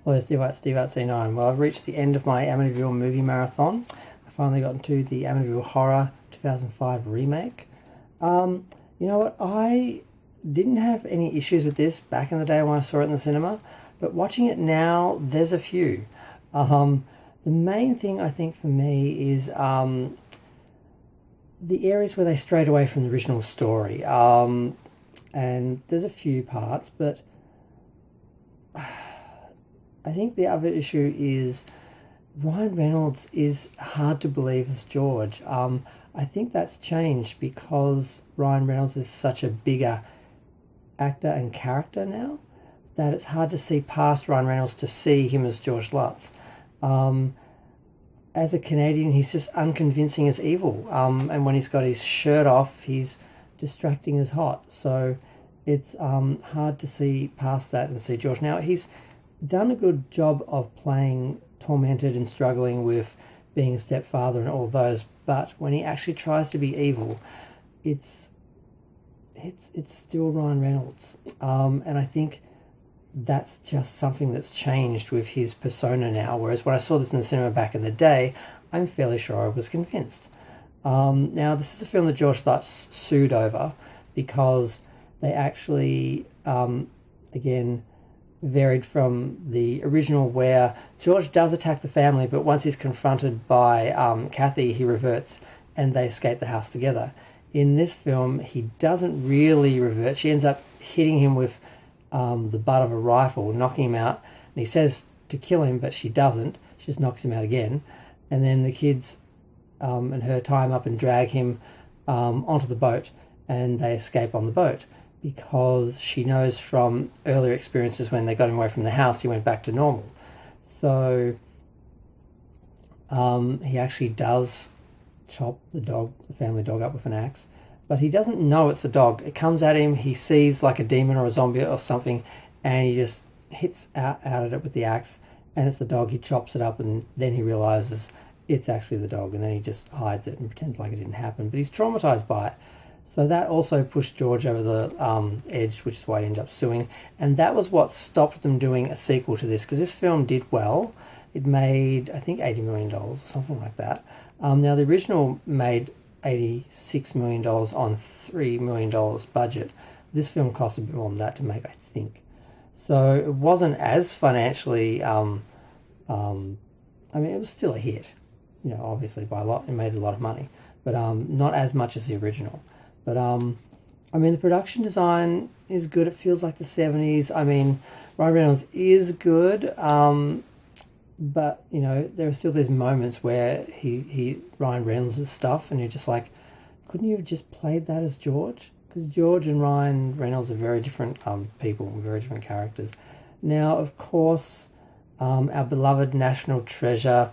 Hello, Steve at C9. Well, I've reached the end of my Amityville movie marathon. I finally got into the Amityville Horror 2005 remake. You know what? I didn't have any issues with this back in the day when I saw it in the cinema, but watching it now, there's a few. The main thing I think for me is the areas where they strayed away from the original story. And there's a few parts, but I think the other issue is Ryan Reynolds is hard to believe as George. I think that's changed because Ryan Reynolds is such a bigger actor and character now that it's hard to see past Ryan Reynolds to see him as George Lutz. As a Canadian, he's just unconvincing as evil. And when he's got his shirt off, he's distracting as hot. So it's hard to see past that and see George. Now, he's done a good job of playing tormented and struggling with being a stepfather and all those, but when he actually tries to be evil, it's still Ryan Reynolds. And I think that's just something that's changed with his persona now, whereas when I saw this in the cinema back in the day, I'm fairly sure I was convinced. Now, this is a film that George Lutz sued over because they actually, again, varied from the original, where George does attack the family, but once he's confronted by Kathy, he reverts and they escape the house together. In this film, he doesn't really revert. She ends up hitting him with the butt of a rifle, knocking him out, and he says to kill him, but she doesn't. She just knocks him out again. And then the kids and her tie him up and drag him onto the boat, and they escape on the boat, because she knows from earlier experiences when they got him away from the house, he went back to normal. So he actually does chop the family dog up with an axe, but he doesn't know it's a dog. It comes at him, he sees like a demon or a zombie or something, and he just hits out at it with the axe, and it's the dog. He chops it up, and then he realizes it's actually the dog, and then he just hides it and pretends like it didn't happen, but he's traumatized by it. So that also pushed George over the edge, which is why he ended up suing. And that was what stopped them doing a sequel to this, because this film did well. It made, I think, $80 million or something like that. Now, the original made $86 million on $3 million budget. This film cost a bit more than that to make, I think. So it wasn't as financially, I mean, it was still a hit, obviously by a lot. It made a lot of money, but not as much as the original. But, I mean, the production design is good. It feels like the 70s. I mean, Ryan Reynolds is good, but, there are still these moments where Ryan Reynolds' stuff, and you're just like, couldn't you have just played that as George? Because George and Ryan Reynolds are very different people, very different characters. Now, of course, our beloved national treasure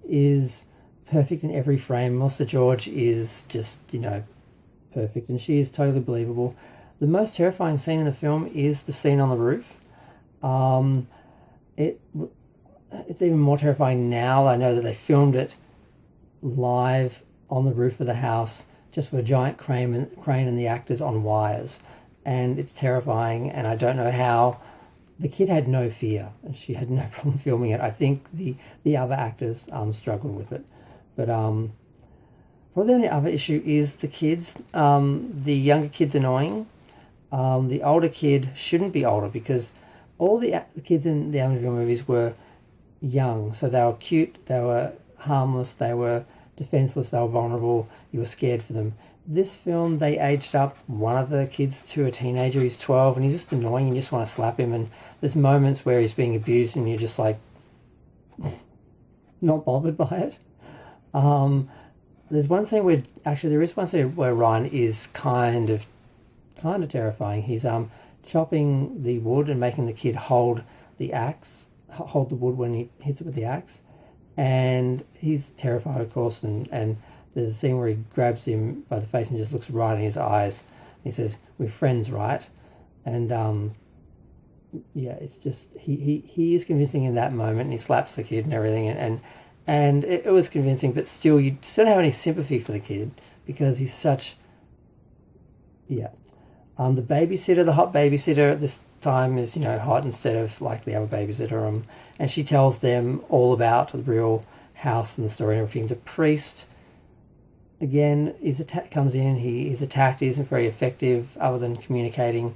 is perfect in every frame. Melissa George is just, perfect, and she is totally believable. The most terrifying scene in the film is the scene on the roof. It's even more terrifying now. I know that they filmed it live on the roof of the house, just with a giant crane and the actors on wires, and it's terrifying. And I don't know how the kid had no fear, and she had no problem filming it. I think the other actors struggled with it. But probably the only other issue is the kids. The younger kid's annoying. The older kid shouldn't be older, because all the kids in the Amityville movies were young. So they were cute, they were harmless, they were defenseless, they were vulnerable, you were scared for them. This film, they aged up one of the kids to a teenager. He's 12, and he's just annoying, and you just want to slap him. And there's moments where he's being abused, and you're just like, not bothered by it. There is one scene where Ryan is kind of terrifying. He's chopping the wood and making the kid hold the wood when he hits it with the axe, and he's terrified, of course. And there's a scene where he grabs him by the face and just looks right in his eyes. He says, "We're friends, right?" And it's just he is convincing in that moment, and he slaps the kid and everything, and it was convincing, but still, you still don't have any sympathy for the kid, because he's such, the hot babysitter, time is, you know, hot instead of like the other babysitter. And she tells them all about the real house and the story and everything. The priest, again, comes in. He is attacked. He isn't very effective other than communicating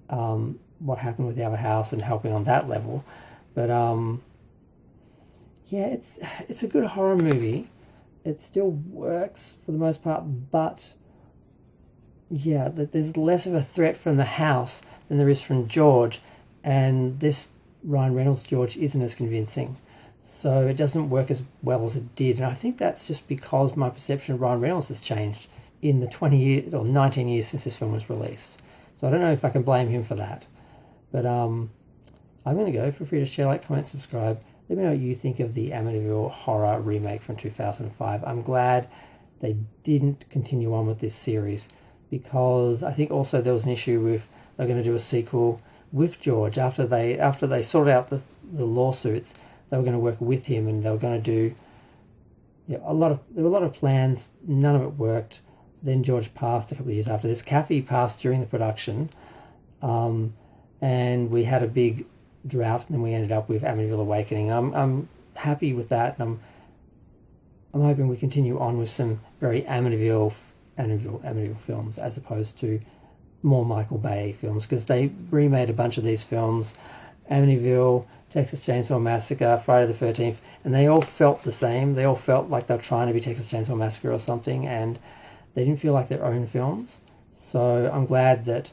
what happened with the other house and helping on that level. But yeah, it's a good horror movie. It still works for the most part, but yeah, there's less of a threat from the house than there is from George, and this Ryan Reynolds George isn't as convincing. So it doesn't work as well as it did, and I think that's just because my perception of Ryan Reynolds has changed in the 20 years or 19 years since this film was released. So I don't know if I can blame him for that. But I'm going to go. Feel free to share, like, comment, subscribe. Let me know what you think of the Amityville horror remake from 2005. I'm glad they didn't continue on with this series, because I think also there was an issue with they're going to do a sequel with George after they sorted out the lawsuits. They were going to work with him, and they were going to do there were a lot of plans. None of it worked. Then George passed a couple of years after this. Kathy passed during the production, and we had a big drought, and then we ended up with Amityville Awakening. I'm happy with that, and I'm hoping we continue on with some very Amityville films as opposed to more Michael Bay films, because they remade a bunch of these films, Amityville, Texas Chainsaw Massacre, Friday the 13th, and they all felt the same. They all felt like they were trying to be Texas Chainsaw Massacre or something, and they didn't feel like their own films. So I'm glad that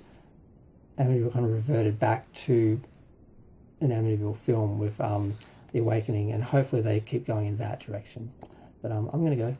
Amityville kind of reverted back to an Amityville film with The Awakening, and hopefully they keep going in that direction. But I'm going to go.